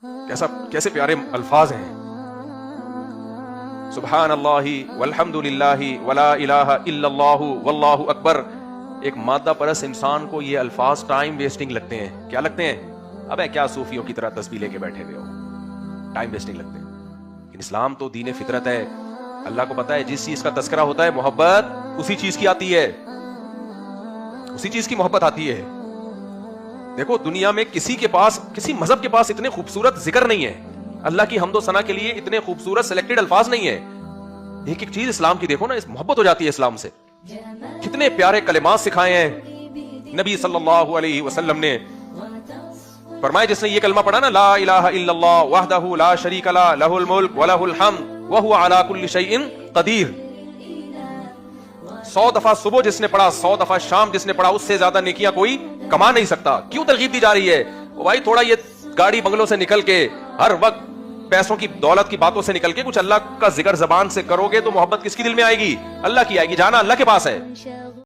کیسے پیارے الفاظ ہیں. سبحان اللہ والحمد للہ ولا الہ الا اللہ واللہ اکبر. ایک مادہ پرست انسان کو یہ الفاظ ٹائم ویسٹنگ لگتے ہیں. کیا لگتے ہیں؟ ابے کیا صوفیوں کی طرح تسبیح لے کے بیٹھے ہوئے ہو، ٹائم ویسٹنگ لگتے ہیں. لیکن اسلام تو دین فطرت ہے. اللہ کو پتا ہے جس چیز کا تذکرہ ہوتا ہے محبت اسی چیز کی آتی ہے، اسی چیز کی محبت آتی ہے. دیکھو دنیا میں کسی کے پاس، کسی مذہب کے پاس اتنے خوبصورت ذکر نہیں ہے، اللہ کی حمد و ثنا کے لیے اتنے خوبصورت سلیکٹڈ الفاظ نہیں ہے. ایک ایک چیز اسلام کی دیکھو نا، محبت ہو جاتی ہے اسلام سے. کتنے پیارے کلمات سکھائے ہیں نبی صلی اللہ علیہ وسلم نے. فرمایا جس نے یہ کلمہ پڑھا نا، لا الہ الا اللہ وحدہ لا شریک لہ لہ الملک ولہ الحمد وہو علی کل شیء قدیر. 100 دفعہ صبح جس نے پڑھا، 100 دفعہ شام جس نے پڑھا، اس سے زیادہ نیکیاں کوئی کما نہیں سکتا. کیوں ترغیب دی جا رہی ہے؟ بھائی تھوڑا یہ گاڑی بنگلوں سے نکل کے، ہر وقت پیسوں کی دولت کی باتوں سے نکل کے کچھ اللہ کا ذکر زبان سے کرو گے تو محبت کس کی دل میں آئے گی؟ اللہ کی آئے گی. جانا اللہ کے پاس ہے.